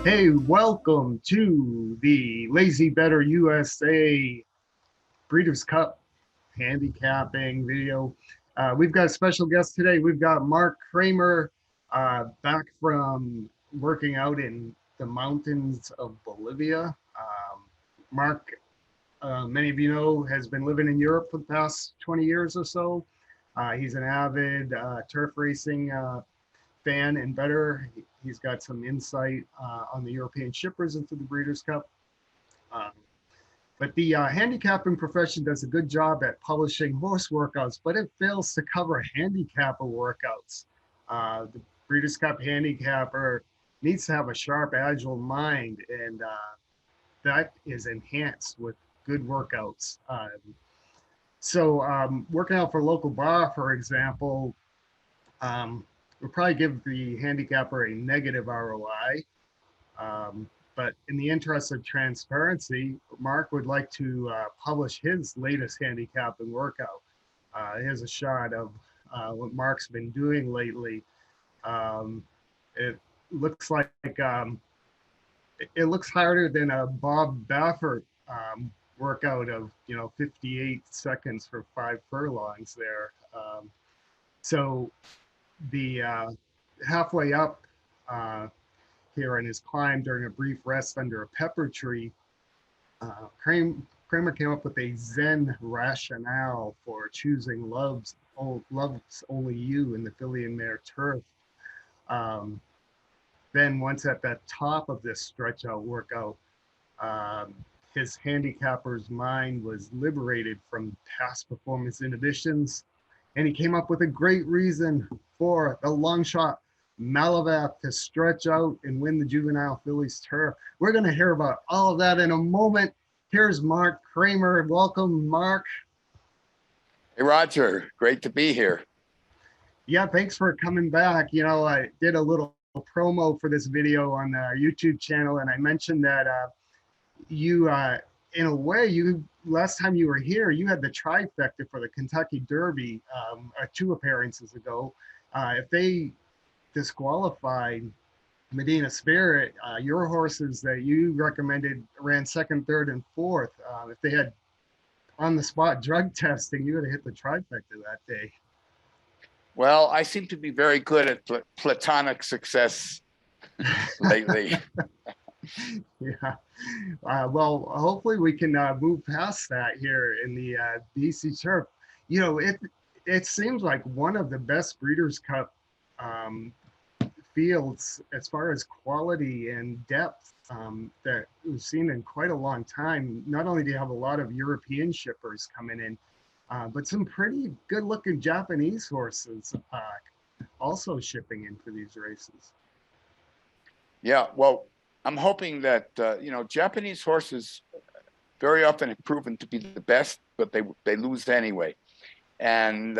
Hey, welcome to the Lazy Bettor USA Breeders' Cup handicapping video. We've got a special guest today. We've got Mark Cramer back from working out in the mountains of Bolivia. Mark, many of you know, has been living in Europe for the past 20 years or so. He's an avid turf racing fan and better. He's got some insight on the European shippers into the Breeders' Cup. Um, but the handicapping profession does a good job at publishing horse workouts, but it fails to cover handicapper workouts. The Breeders' Cup handicapper needs to have a sharp, agile mind, and that is enhanced with good workouts. Working out for a local bar, for example, we'll probably give the handicapper a negative ROI. But in the interest of transparency, Mark would like to publish his latest handicapping workout. Here's a shot of what Mark's been doing lately. It looks like it looks harder than a Bob Baffert workout of 58 seconds for 5 furlongs there. So the halfway up here in his climb during a brief rest under a pepper tree, Cramer came up with a Zen rationale for choosing Love's Only You in the filly and mare turf. Um, then once at the top of this stretch out workout, um, his handicapper's mind was liberated from past performance inhibitions, and he came up with a great reason for the long shot Malavath to stretch out and win the juvenile fillies turf. We're going to hear about all of that in a moment. Here's Mark Cramer. Welcome, Mark. Hey, Roger, great to be here. Yeah, thanks for coming back. I did a little promo for this video on the YouTube channel, and I mentioned that you, in a way, you last time you were here, you had the trifecta for the Kentucky Derby 2 appearances ago. If they disqualified Medina Spirit, your horses that you recommended ran second, third, and fourth. If they had on the spot drug testing, you would have hit the trifecta that day. Well, I seem to be very good at platonic success lately. Yeah. Well, hopefully we can move past that here in the BC turf. It seems like one of the best Breeders' Cup fields as far as quality and depth that we've seen in quite a long time. Not only do you have a lot of European shippers coming in, but some pretty good looking Japanese horses also shipping in for these races. Yeah, well, I'm hoping that, Japanese horses very often have proven to be the best, but they lose anyway. And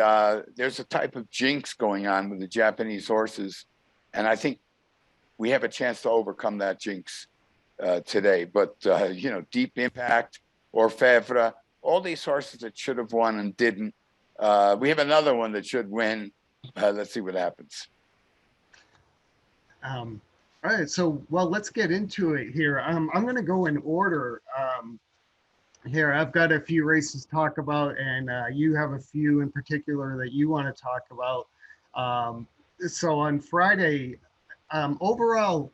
there's a type of jinx going on with the Japanese horses. And I think we have a chance to overcome that jinx today. But, Deep Impact, Orfevre, all these horses that should have won and didn't. We have another one that should win. Let's see what happens. All right, well, let's get into it here. I'm going to go in order. Here, I've got a few races to talk about, and you have a few in particular that you want to talk about. So on Friday, overall,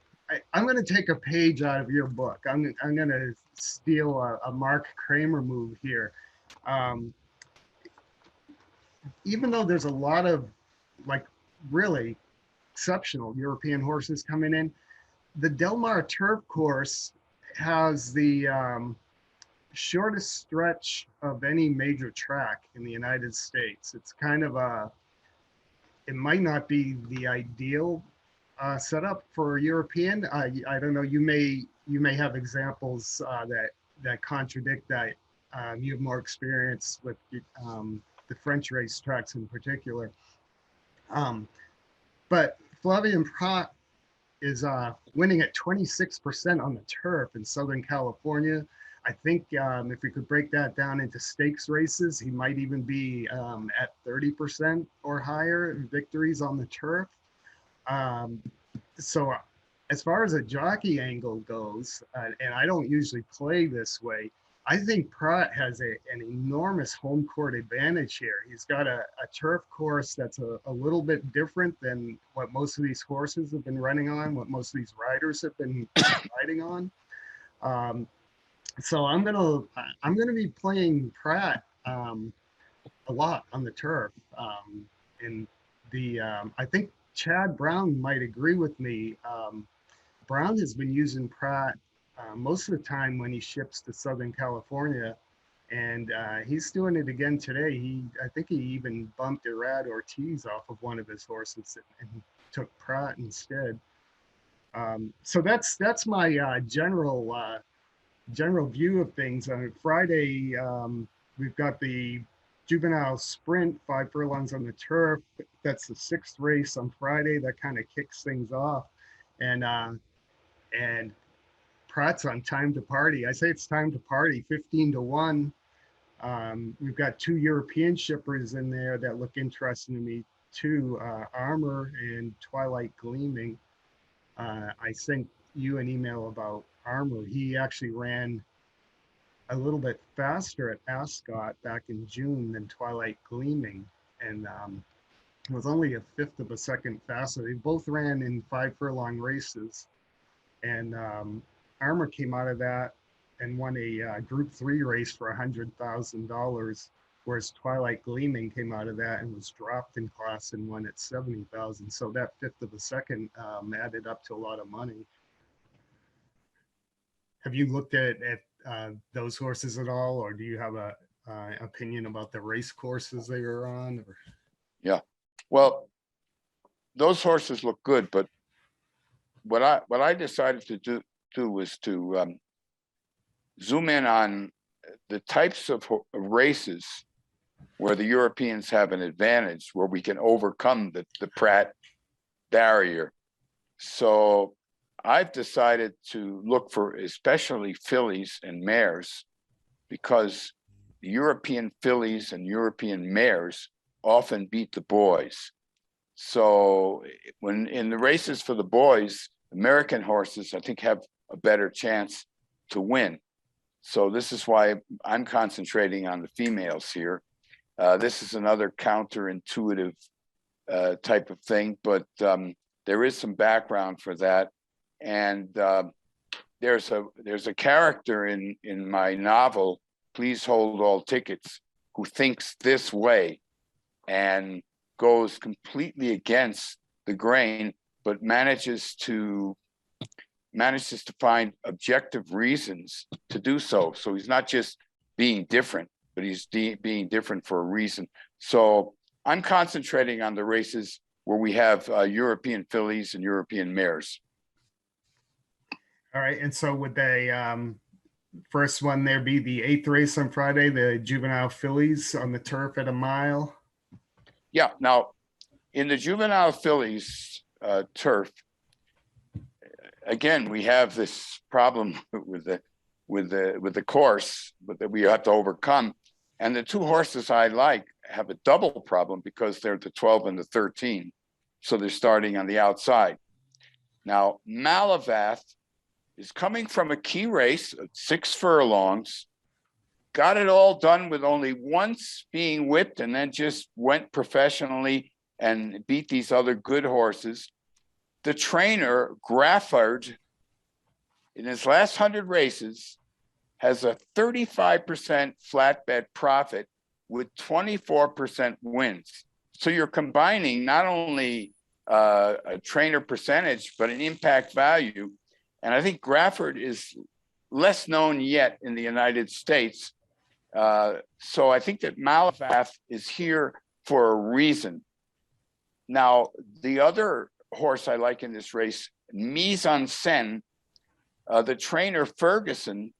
I'm going to take a page out of your book. I'm going to steal a Mark Cramer move here. Even though there's a lot of really exceptional European horses coming in, the Del Mar Turf Course has the shortest stretch of any major track in the United States. It's kind of it might not be the ideal setup for European. I don't know. You may have examples that contradict that. You have more experience with the French race tracks in particular. But Flavien Prat is winning at 26% on the turf in Southern California. I think if we could break that down into stakes races, he might even be at 30% or higher in victories on the turf. So as far as a jockey angle goes, and I don't usually play this way, I think Pratt has an enormous home court advantage here. He's got a turf course that's a little bit different than what most of these horses have been running on, what most of these riders have been riding on. Um, so I'm gonna be playing Pratt a lot on the turf. And I think Chad Brown might agree with me. Brown has been using Pratt most of the time when he ships to Southern California, and he's doing it again today. I think he even bumped Irad Ortiz off of one of his horses and took Pratt instead. So that's my general view of things. On Friday, we've got the juvenile sprint, 5 furlongs on the turf. That's the 6th race on Friday. That kind of kicks things off, and Pratt's on Time to Party. I say it's time to party, 15-1. We've got 2 European shippers in there that look interesting to me too, Armor and Twilight Gleaming. I sent you an email about Armor. He actually ran a little bit faster at Ascot back in June than Twilight Gleaming, and it was only a 1/5 of a second faster. They both ran in 5 furlong races, and Armor came out of that and won a Group 3 race for $100,000, whereas Twilight Gleaming came out of that and was dropped in class and won at 70,000. So that 1/5 of a second added up to a lot of money. Have you looked at those horses at all, or do you have a opinion about the race courses they were on? Or? Yeah, well, those horses look good, but what I decided to do was to zoom in on the types of races where the Europeans have an advantage, where we can overcome the Pratt barrier. So I've decided to look for especially fillies and mares, because the European fillies and European mares often beat the boys. So when in the races for the boys, American horses, I think, have a better chance to win. So this is why I'm concentrating on the females here. This is another counterintuitive type of thing, but there is some background for that. And there's a character in my novel, Please Hold All Tickets, who thinks this way and goes completely against the grain, but manages to find objective reasons to do so. So he's not just being different, but he's being different for a reason. So I'm concentrating on the races where we have European fillies and European mares. All right, and so would they first one there be the 8th race on Friday, the juvenile fillies on the turf at a mile? Yeah. Now, in the juvenile fillies turf, again, we have this problem with the course, but that we have to overcome. And the 2 horses I like have a double problem because they're the 12 and the 13, so they're starting on the outside. Now, Malavath is coming from a key race of 6 furlongs, got it all done with only once being whipped, and then just went professionally and beat these other good horses. The trainer, Graffard, in his last 100 races, has a 35% flat bet profit with 24% wins. So you're combining not only a trainer percentage, but an impact value. And I think Graffard is less known yet in the United States. So I think that Malavath is here for a reason. Now, the other horse I like in this race, Mise en Scène, the trainer Ferguson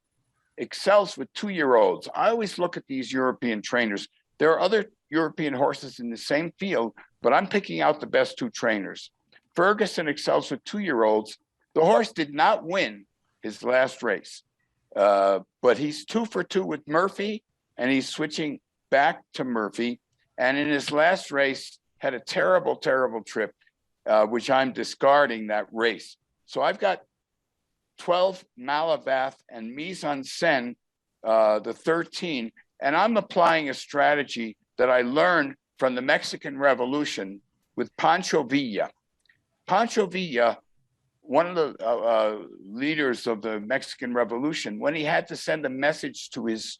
excels with 2-year-olds. I always look at these European trainers. There are other European horses in the same field, but I'm picking out the best 2 trainers. Ferguson excels with 2-year-olds. The horse did not win his last race, but he's 2 for 2 with Murphy, and he's switching back to Murphy. And in his last race, had a terrible, terrible trip, which I'm discarding that race. So I've got 12 Malavath and Mise en Scène, the 13, and I'm applying a strategy that I learned from the Mexican Revolution with Pancho Villa. Pancho Villa, one of the leaders of the Mexican Revolution, when he had to send a message to his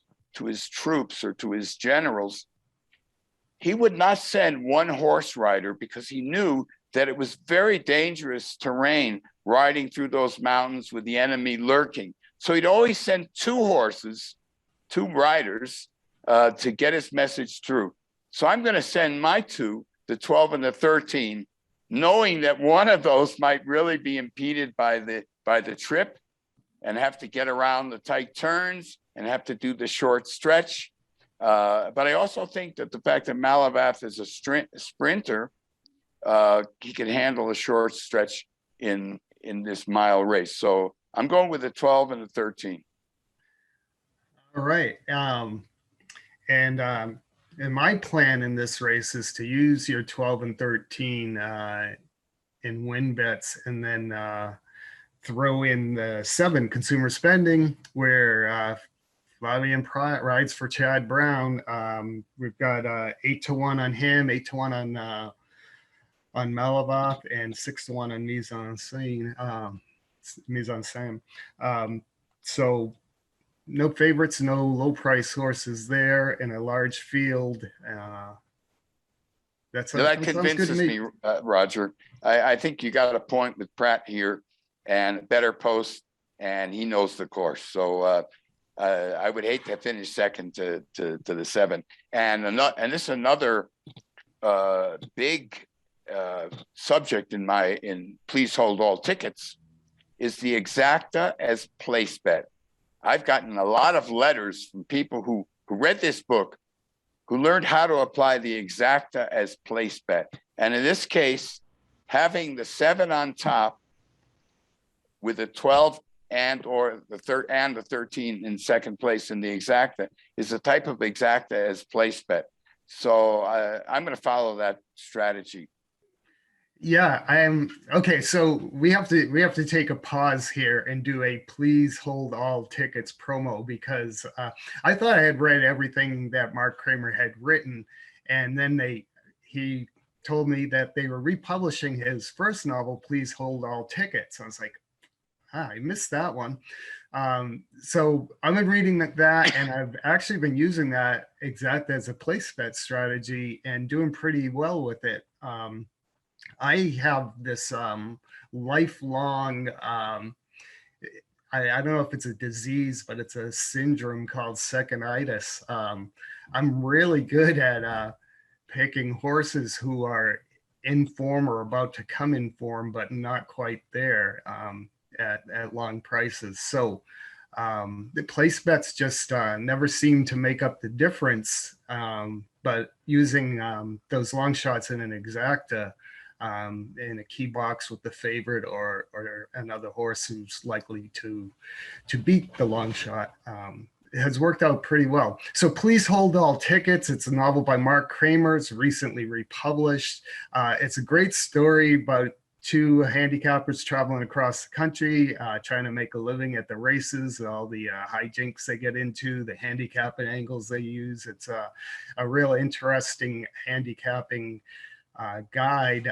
troops or to his generals, he would not send one horse rider because he knew that it was very dangerous terrain riding through those mountains with the enemy lurking. So he'd always send 2 horses, 2 riders, to get his message through. So I'm going to send my 2, the 12 and the 13, knowing that one of those might really be impeded by the trip and have to get around the tight turns and have to do the short stretch. But I also think that the fact that Malavath is a sprinter, he can handle a short stretch in this mile race. So I'm going with the 12 and the 13. All right. And my plan in this race is to use your 12 and 13 in win bets, and then throw in the 7 consumer spending, where Flavien Prat rides for Chad Brown. We've got 8-1 on him, 8-1 on Malavath, and 6-1 on Mise en Scène. So no favorites, no low price horses there in a large field. That convinces me, Roger. I think you got a point with Pratt here, and Bettor post, and he knows the course. So I would hate to finish second to the 7. And this is another big subject in Please Hold All Tickets, is the exacta as place bet. I've gotten a lot of letters from people who read this book, who learned how to apply the exacta as place bet. And in this case, having the 7 on top with the 12 or the 13 in second place in the exacta is the type of exacta as place bet. So I'm going to follow that strategy. Yeah, okay. So we have to take a pause here and do a Please Hold All Tickets promo, because I thought I had read everything that Mark Cramer had written, and then he told me that they were republishing his first novel, Please Hold All Tickets. I was like, I missed that one. So I've been reading that, and I've actually been using that exact as a place bet strategy and doing pretty well with it. I have this lifelong, I don't know if it's a disease, but it's a syndrome called seconditis. I'm really good at picking horses who are in form or about to come in form, but not quite there at long prices. So the place bets just never seem to make up the difference. But using those long shots in an exacta, in a key box with the favorite or another horse who's likely to beat the long shot, it has worked out pretty well. So Please Hold All Tickets. It's a novel by Mark Cramer. It's recently republished. It's a great story about 2 handicappers traveling across the country, trying to make a living at the races, all the hijinks they get into, the handicapping angles they use. It's a real interesting handicapping guide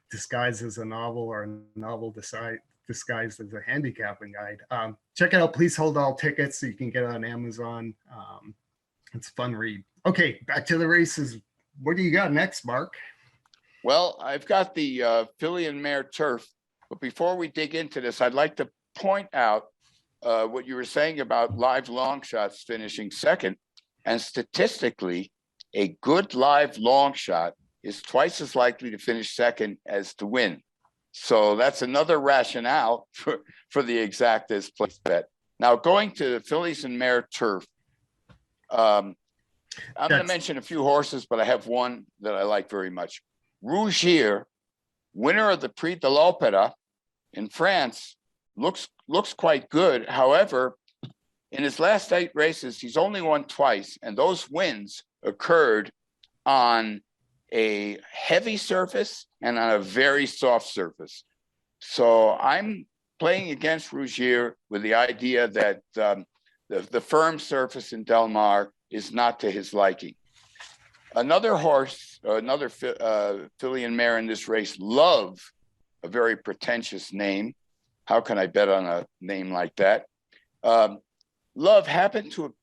disguised as a novel, or a novel disguised as a handicapping guide. Check it out, Please Hold All Tickets. So you can get it on Amazon. It's a fun read. Okay, back to the races. What do you got next, Mark? Well, I've got the filly and mare turf, but before we dig into this, I'd like to point out what you were saying about live long shots finishing second. And statistically, a good live long shot is twice as likely to finish second as to win. So that's another rationale for the exactas place bet. Now, going to the fillies and mare turf, I'm going to mention a few horses, but I have one that I like very much. Rougier, winner of the Prix de l'Opéra in France, looks quite good. However, in his last 8 races, he's only won twice, and those wins occurred on a heavy surface and on a very soft surface. So I'm playing against Roger with the idea that the firm surface in Del Mar is not to his liking. Another horse, another filly and mare in this race, Love, a very pretentious name. How can I bet on a name like that? Love happened to have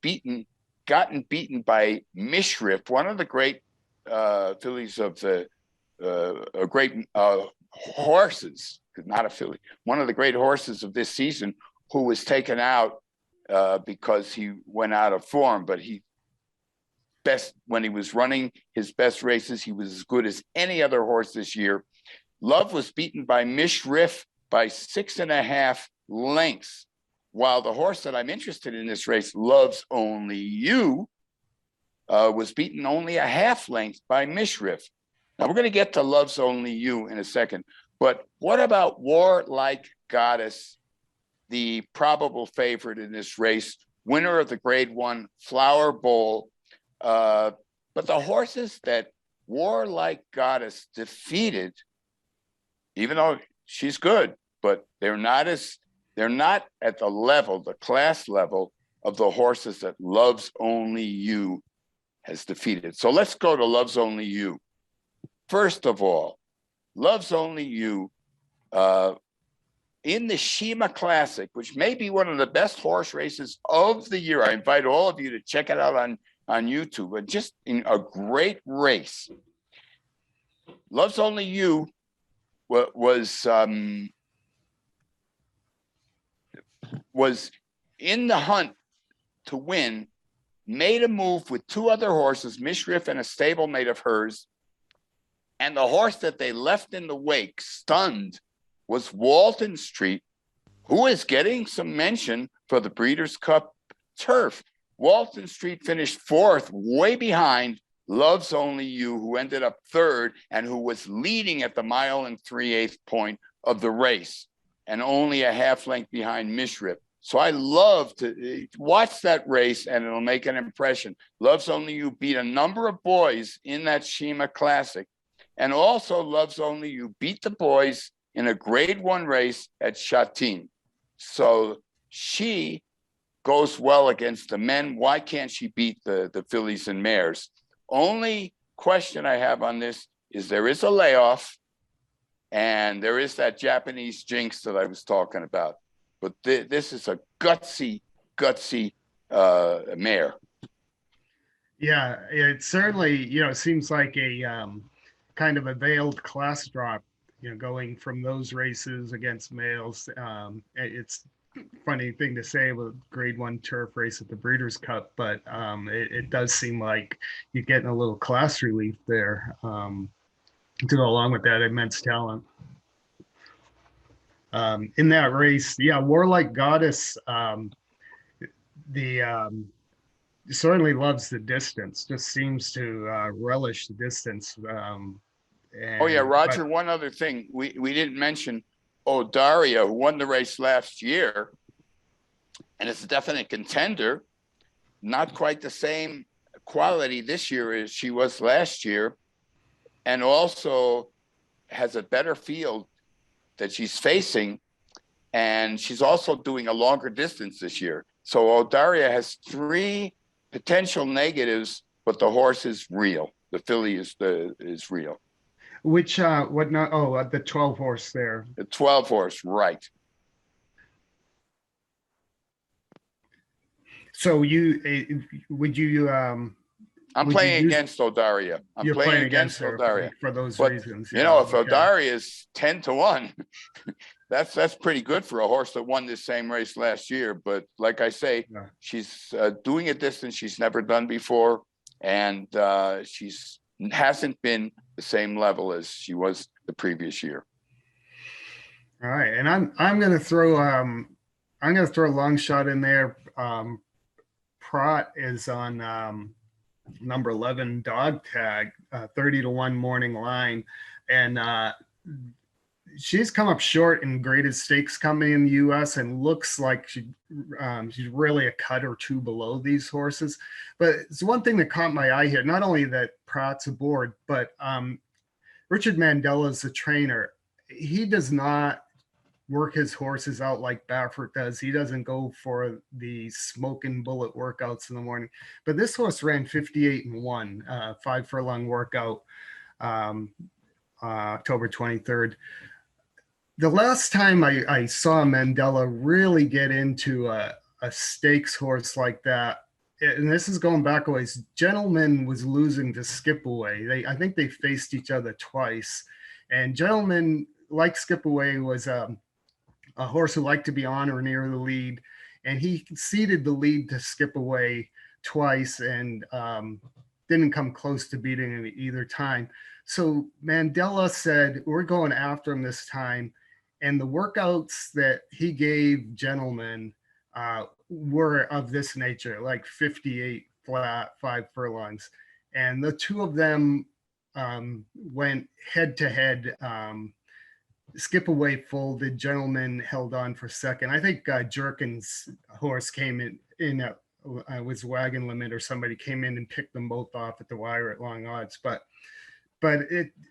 gotten beaten by Mishrif, one of the great fillies of the great horses, not a filly, one of the great horses of this season, who was taken out because he went out of form. But when he was running his best races, he was as good as any other horse this year. Love was beaten by Mishrif by 6.5 lengths, while the horse that I'm interested in this race, Love's Only You, was beaten only a half length by Mishrif. Now we're going to get to Love's Only You in a second, but what about Warlike Goddess, the probable favorite in this race, winner of the Grade 1 Flower Bowl? But the horses that Warlike Goddess defeated, even though she's good, but they're not at the level, the class level of the horses that Love's Only You has defeated. So let's go to Love's Only You. First of all, Love's Only You in the Shima Classic, which may be one of the best horse races of the year. I invite all of you to check it out on YouTube, but just in a great race. Love's Only You was in the hunt to win, made a move with 2 other horses, Mishrif and a stablemate of hers. And the horse that they left in the wake, stunned, was Walton Street, who is getting some mention for the Breeders' Cup turf. Walton Street finished 4th, way behind Love's Only You, who ended up 3rd and who was leading at the 1 3/8 point of the race, and only a half length behind Mishrif. So I love to watch that race, and it'll make an impression. Love's Only You beat a number of boys in that Shima Classic, and also Love's Only You beat the boys in a Grade 1 race at Châtine. So she goes well against the men. Why can't she beat the fillies and mares? Only question I have on this is there is a layoff, and there is that Japanese jinx that I was talking about. But this is a gutsy mare. Yeah, it certainly, seems like a kind of a veiled class drop, going from those races against males. It's a funny thing to say with Grade 1 turf race at the Breeders' Cup, but it does seem like you're getting a little class relief there to go along with that immense talent. In that race, Warlike Goddess, certainly loves the distance, just seems to relish the distance. Roger, one other thing we didn't mention, Daria, who won the race last year, and it's a definite contender, not quite the same quality this year as she was last year, and also has a better field that she's facing, and she's also doing a longer distance this year. So Daria has 3 potential negatives, but the horse is real. The filly is real. Which the 12 horse there. The 12 horse, right. So I'm playing against Odaria. I'm playing against Odaria for those but, reasons. If Odaria is 10-1, that's pretty good for a horse that won this same race last year. But like I say, she's doing a distance she's never done before, and she's hasn't been the same level as she was the previous year. All right, and I'm going to throw a long shot in there. Prat is on number 11 dog tag, 30-1 morning line, and she's come up short in graded stakes coming in the U.S. and looks like she's really a cut or 2 below these horses. But it's one thing that caught my eye here, not only that Prat's aboard, but Richard Mandela's the trainer. He does not work his horses out like Baffert does. He doesn't go for the smoking bullet workouts in the morning. But this horse ran 58-1, 5 furlong workout, um, October 23rd. The last time I saw Mandella really get into a stakes horse like that, and this is going back a ways, Gentleman was losing to Skip Away. I think they faced each other twice. And Gentleman, like Skip Away, was a horse who liked to be on or near the lead. And he ceded the lead to Skip Away twice and didn't come close to beating him either time. So Mandella said, we're going after him this time. And the workouts that he gave Gentleman were of this nature, like 58 flat, 5 furlongs. And the two of them went head to head. Skip Away folded, Gentleman held on for second. I think Jerkin's horse came in at was Wagon Limit, or somebody came in and picked them both off at the wire at long odds. But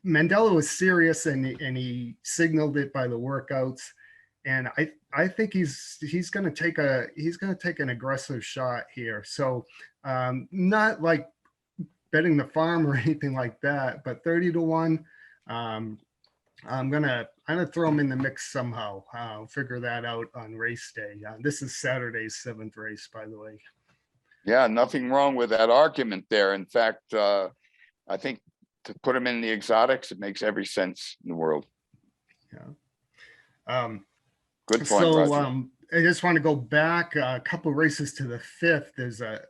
Mandella was serious, and he signaled it by the workouts. And I think he's going to take an aggressive shot here. So not like betting the farm or anything like that, but 30-1. I'm gonna throw him in the mix somehow. I'll figure that out on race day. This is Saturday's 7th race, by the way. Yeah, nothing wrong with that argument there. In fact, I think to put him in the exotics, it makes every sense in the world. Yeah. Good point, so, Roger. I just want to go back a couple races to the 5th. There's a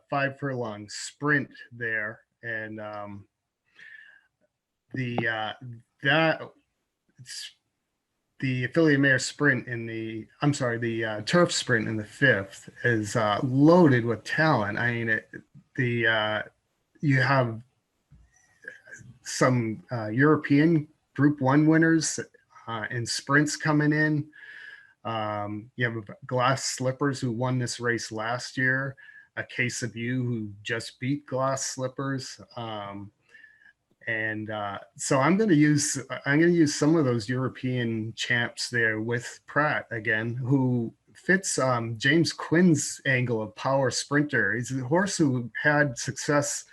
5 furlong sprint there, and the affiliate mare sprint the turf sprint in the 5th is loaded with talent. I mean, you have some European Group 1 winners in sprints coming in. You have Glass Slippers, who won this race last year, a Case of You, who just beat Glass Slippers. So I'm going to use some of those European champs there with Pratt again, who fits James Quinn's angle of power sprinter. He's a horse who had success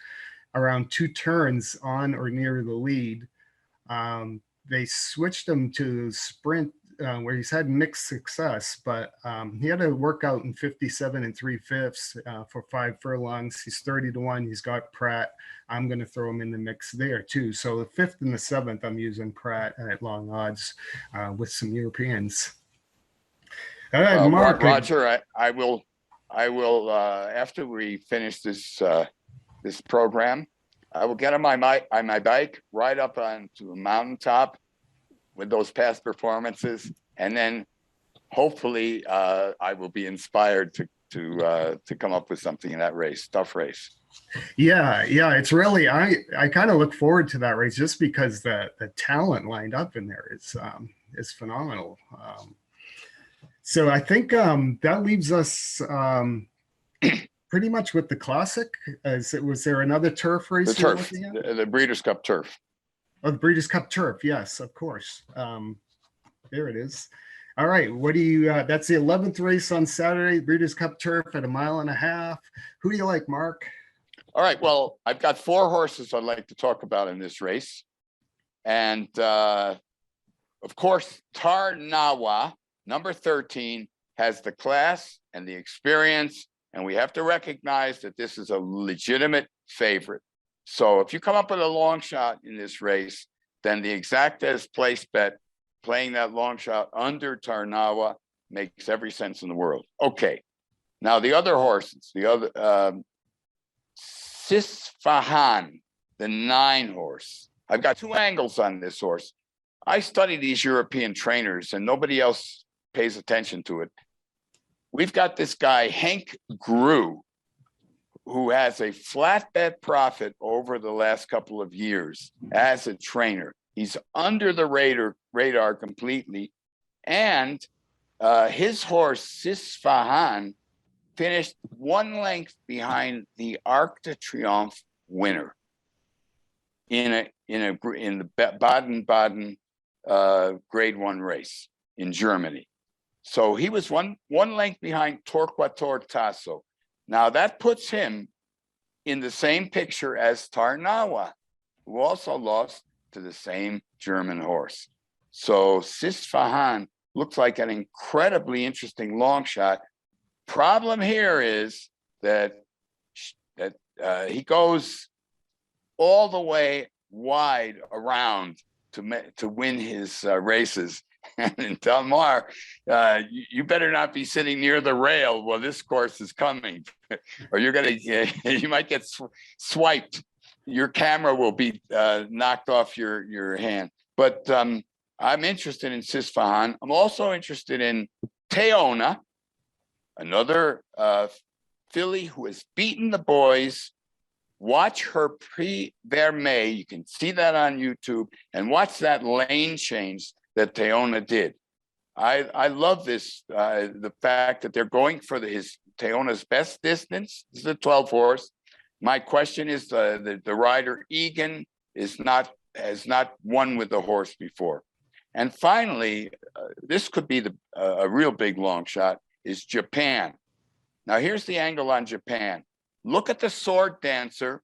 around 2 turns on or near the lead. They switched him to sprint, where he's had mixed success, but he had a workout in 57 3/5 for 5 furlongs. He's 30-1. He's got Pratt. I'm going to throw him in the mix there too. So the 5th and the 7th, I'm using Pratt at long odds with some Europeans. Mark, Roger, I will after we finish this program, I will get on my bike, ride up onto a mountaintop with those past performances, and then hopefully I will be inspired to come up with something in that race, tough race. Yeah, it's really I kind of look forward to that race just because the talent lined up in there is phenomenal. So I think that leaves us pretty much with the Classic. Was there another turf race? The turf, the Breeders' Cup Turf. Oh, the Breeders' Cup Turf. Yes, of course. There it is. All right. What do you? That's the 11th race on Saturday. Breeders' Cup Turf at 1.5 miles. Who do you like, Mark? All right. Well, I've got 4 horses I'd like to talk about in this race, and of course, Tarnawa, number 13, has the class and the experience, and we have to recognize that this is a legitimate favorite. So if you come up with a long shot in this race, then the Exactas place bet playing that long shot under Tarnawa makes every sense in the world. Okay. Now the other horses, Sisfahan, the 9 horse. I've got 2 angles on this horse. I study these European trainers and nobody else pays attention to it. We've got this guy, Henk Grew, who has a flat bet profit over the last couple of years as a trainer. He's under the radar completely. And his horse, Sisfahan, finished 1 length behind the Arc de Triomphe winner in the Baden-Baden Grade 1 race. in Germany. So he was one length behind Torquator Tasso. Now that puts him in the same picture as Tarnawa, who also lost to the same German horse. So Sisfahan looks like an incredibly interesting long shot. Problem here is that he goes all the way wide around to win his races. And in Del Mar, you better not be sitting near the rail while this course is coming, or you might get swiped. Your camera will be knocked off your hand. But I'm interested in Sisfahan. I'm also interested in Teona, another filly who has beaten the boys. Watch her Prix-Vermeil. You can see that on YouTube, and watch that lane change that Teona did. I love this, the fact that they're going for Teona's best distance. This is a 12 horse. My question is the rider Aidan has not won with the horse before. And finally, this could be a real big long shot, is Japan. Now here's the angle on Japan. Look at the Sword Dancer.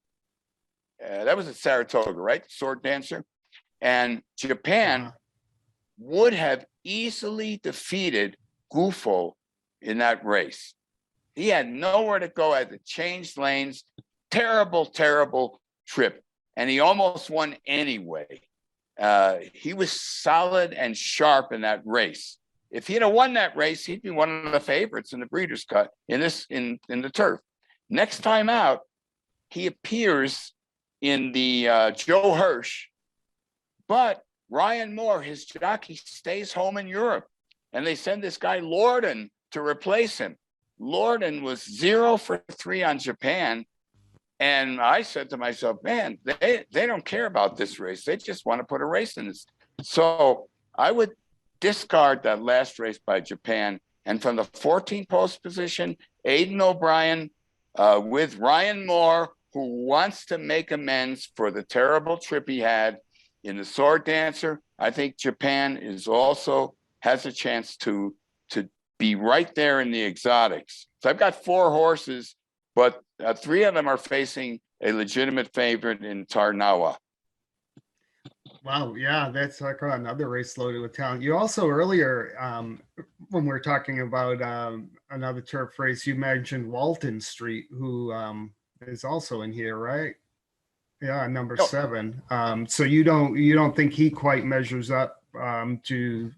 That was at Saratoga, right? Sword Dancer. And Japan would have easily defeated Gufo in that race. He had nowhere to go, had to change lanes. Terrible, terrible trip. And he almost won anyway. He was solid and sharp in that race. If he'd have won that race, he'd be one of the favorites in the Breeders' Cut in the turf. Next time out, he appears in the Joe Hirsch, but Ryan Moore, his jockey, stays home in Europe, and they send this guy Lorden to replace him. Lorden was 0 for 3 on Japan, and I said to myself, man, they don't care about this race. They just want to put a race in this. So I would discard that last race by Japan, and from the 14 post position, Aidan O'Brien with Ryan Moore, who wants to make amends for the terrible trip he had in the Sword Dancer. I think Japan has a chance to be right there in the exotics. So I've got 4 horses, but 3 of them are facing a legitimate favorite in Tarnawa. Wow, yeah, that's like another race loaded with talent. You also earlier, when we were talking about another turf race, you mentioned Walton Street, who is also in here, right? Yeah, number 7. So you don't think he quite measures up to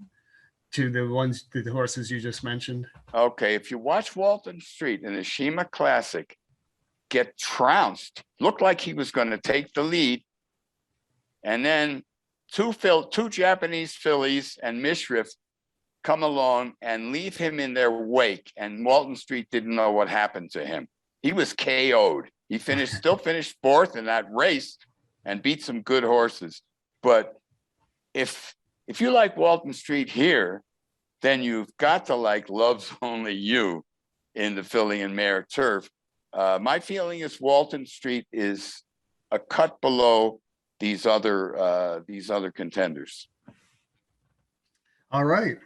the horses you just mentioned? Okay, if you watch Walton Street in the Shima Classic get trounced, looked like he was going to take the lead, and then two Japanese fillies and Mishriff come along and leave him in their wake, and Walton Street didn't know what happened to him. He was KO'd. He still finished 4th in that race and beat some good horses. But if you like Walton Street here, then you've got to like Love's Only You in the filly and mare turf. My feeling is Walton Street is a cut below these other contenders. All right.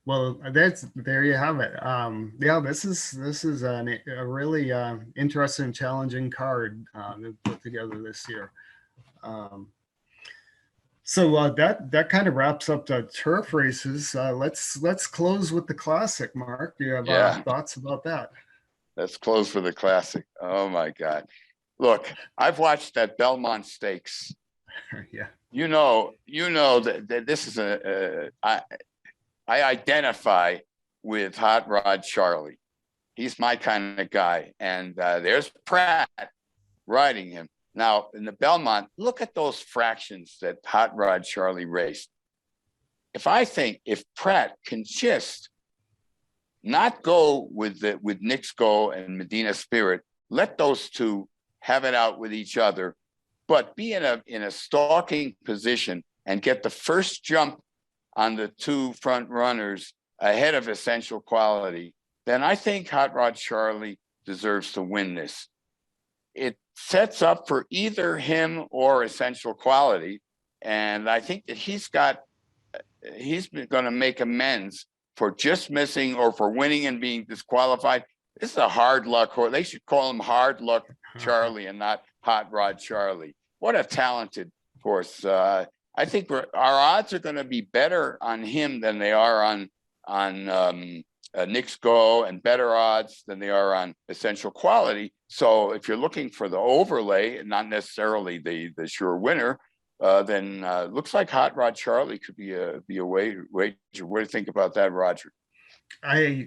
Well, there you have it. Yeah, this is a really interesting, challenging card to put together this year. So that kind of wraps up the turf races. Let's close with the classic. Mark, do you have thoughts about that? Let's close with the classic. Oh my God! Look, I've watched that Belmont Stakes. Yeah. You know that this is I identify with Hot Rod Charlie. He's my kind of guy. And there's Pratt riding him. Now, in the Belmont, look at those fractions that Hot Rod Charlie raced. If Pratt can just not go with Nick's Go and Medina Spirit, let those two have it out with each other, but be in a stalking position and get the first jump on the 2 front runners ahead of Essential Quality, then I think Hot Rod Charlie deserves to win this. It sets up for either him or Essential Quality, and I think that he's got he's going to make amends for just missing or for winning and being disqualified. This is a hard luck horse. They should call him Hard Luck Charlie and not Hot Rod Charlie. What a talented horse. I think our odds are going to be better on him than they are on Knicks Go, and better odds than they are on Essential Quality. So if you're looking for the overlay and not necessarily the sure winner, then looks like Hot Rod Charlie could be a wager. What do you think about that, Roger? I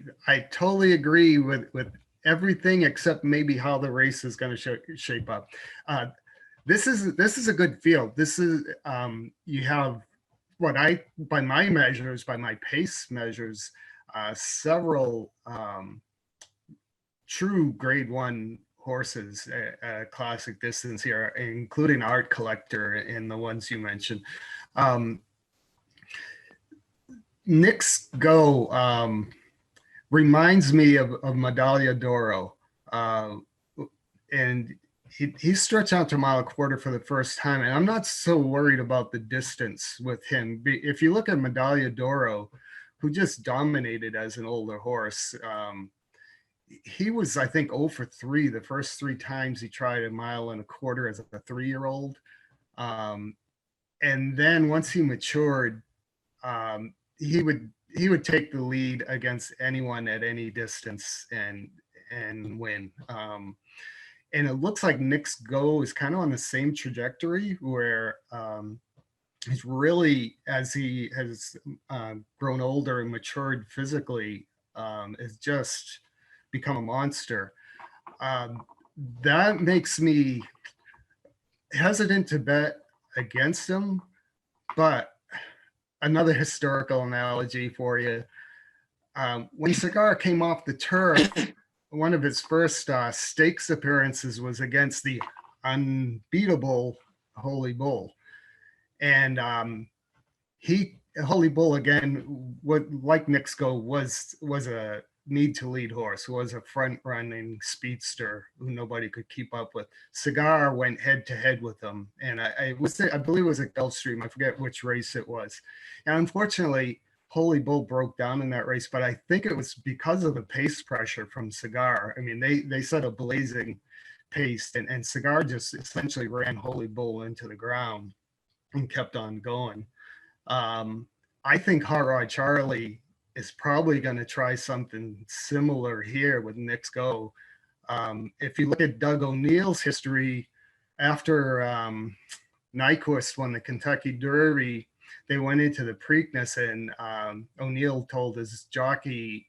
totally agree with everything except maybe how the race is going to shape up. This is a good field. This is you have what by my measures, by my pace measures, several true grade 1 horses, classic distance here, including Art Collector and the ones you mentioned. Knicks Go reminds me of Medaglia d'Oro, and he stretched out to a mile and a quarter for the first time, and I'm not so worried about the distance with him. If you look at Medaglia d'Oro, who just dominated as an older horse, he was, I think, 0 for 3 the first 3 times he tried a mile and a quarter as a 3-year-old, and then once he matured, he would take the lead against anyone at any distance and win. And it looks like Knicks Go is kind of on the same trajectory, where he's really, as he has grown older and matured physically, has just become a monster. That makes me hesitant to bet against him, but another historical analogy for you. When Cigar came off the turf, one of his first stakes appearances was against the unbeatable Holy Bull. And Holy Bull, again, like Knicks Go, was a need to lead horse, was a front running speedster who nobody could keep up with. Cigar went head to head with him, and I believe it was at Gulfstream. I forget which race it was. And unfortunately, Holy Bull broke down in that race, but I think it was because of the pace pressure from Cigar. I mean, they set a blazing pace, and Cigar just essentially ran Holy Bull into the ground and kept on going. I think Hot Rod Charlie is probably going to try something similar here with Knicks Go. If you look at Doug O'Neill's history, after Nyquist won the Kentucky Derby, they went into the Preakness, and O'Neill told his jockey,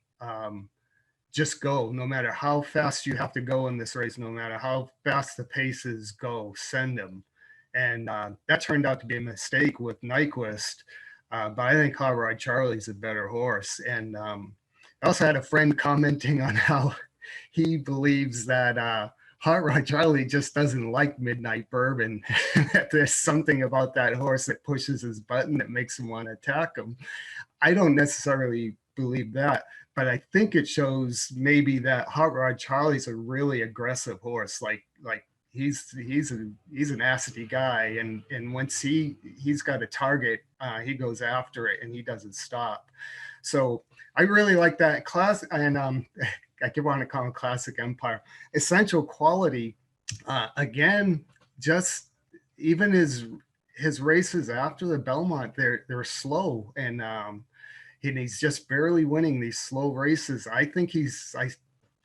just go. No matter how fast you have to go in this race, no matter how fast the paces go, send them. And that turned out to be a mistake with Nyquist. But I think Hot Rod Charlie's a better horse. And I also had a friend commenting on how he believes that Hot Rod Charlie just doesn't like Midnight Bourbon. That there's something about that horse that pushes his button that makes him want to attack him. I don't necessarily believe that, but I think it shows maybe that Hot Rod Charlie's a really aggressive horse. Like he's a nasty guy, and once he's got a target, he goes after it and he doesn't stop. So I really like that class. And I keep wanting to call him Classic Empire. Essential Quality, again, just even his races after the Belmont, they're slow, and he's just barely winning these slow races. I think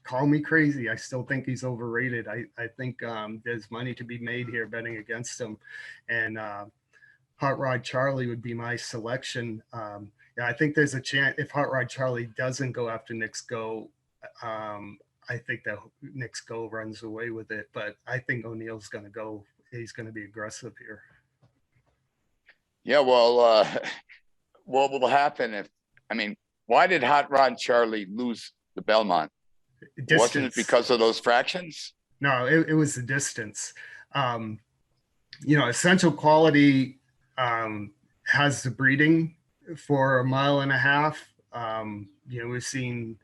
call me crazy, I still think he's overrated. I think there's money to be made here betting against him, and Hot Rod Charlie would be my selection. Yeah, I think there's a chance if Hot Rod Charlie doesn't go after Knicks Go, I think that Knicks Go runs away with it, but I think O'Neill's going to go. He's going to be aggressive here. Yeah, well, what will happen why did Hot Rod Charlie lose the Belmont? Distance. Wasn't it because of those fractions? No, it was the distance. Essential Quality has the breeding for a mile and a half. We've seen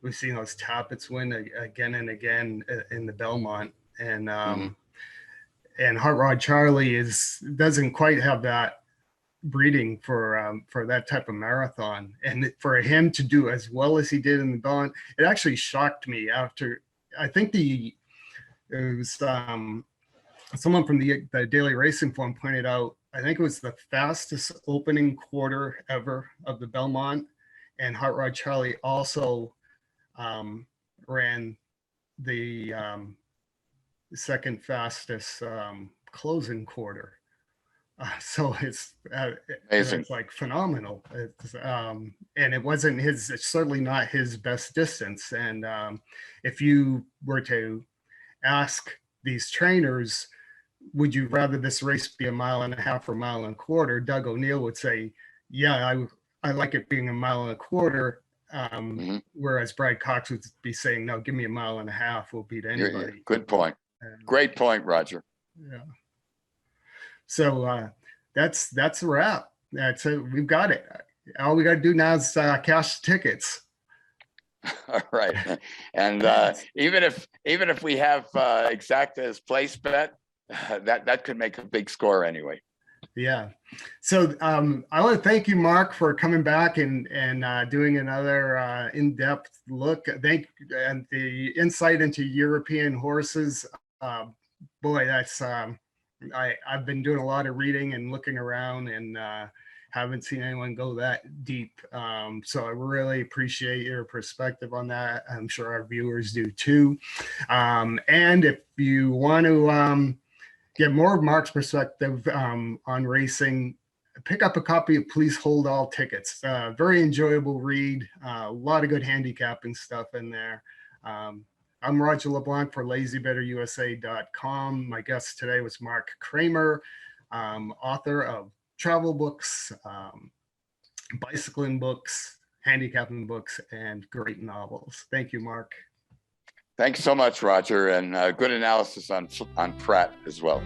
those Tappets win again and again in the Belmont, and and Hot Rod Charlie doesn't quite have that breeding for that type of marathon, and for him to do as well as he did in the Belmont, it actually shocked me. After I think it was someone from the Daily Racing Form pointed out, I think it was the fastest opening quarter ever of the Belmont, and Hot Rod Charlie also ran the second fastest closing quarter. So it's Amazing. it's like phenomenal. And it wasn't his, it's certainly not his best distance. And if you were to ask these trainers, would you rather this race be 1.5 miles or 1.25 miles? Doug O'Neill would say, yeah, I like it being 1.25 miles. Whereas Brad Cox would be saying, no, give me 1.5 miles. We'll beat anybody. Good point. Great point, Roger. Yeah. So that's a wrap. That's it. We've got it. All we got to do now is cash tickets. All right. And even if we have Exacta's place bet, that could make a big score anyway. Yeah. So I want to thank you, Mark, for coming back and doing another in-depth look. And the insight into European horses. Boy, that's I've been doing a lot of reading and looking around, and haven't seen anyone go that deep. So I really appreciate your perspective on that. I'm sure our viewers do too. And if you want to get more of Mark's perspective on racing, pick up a copy of Please Hold All Tickets. Very enjoyable read. A lot of good handicapping stuff in there. I'm Roger LeBlanc for LazyBettorUSA.com. My guest today was Mark Cramer, author of travel books, bicycling books, handicapping books, and great novels. Thank you, Mark. Thanks so much, Roger, and good analysis on Pratt as well.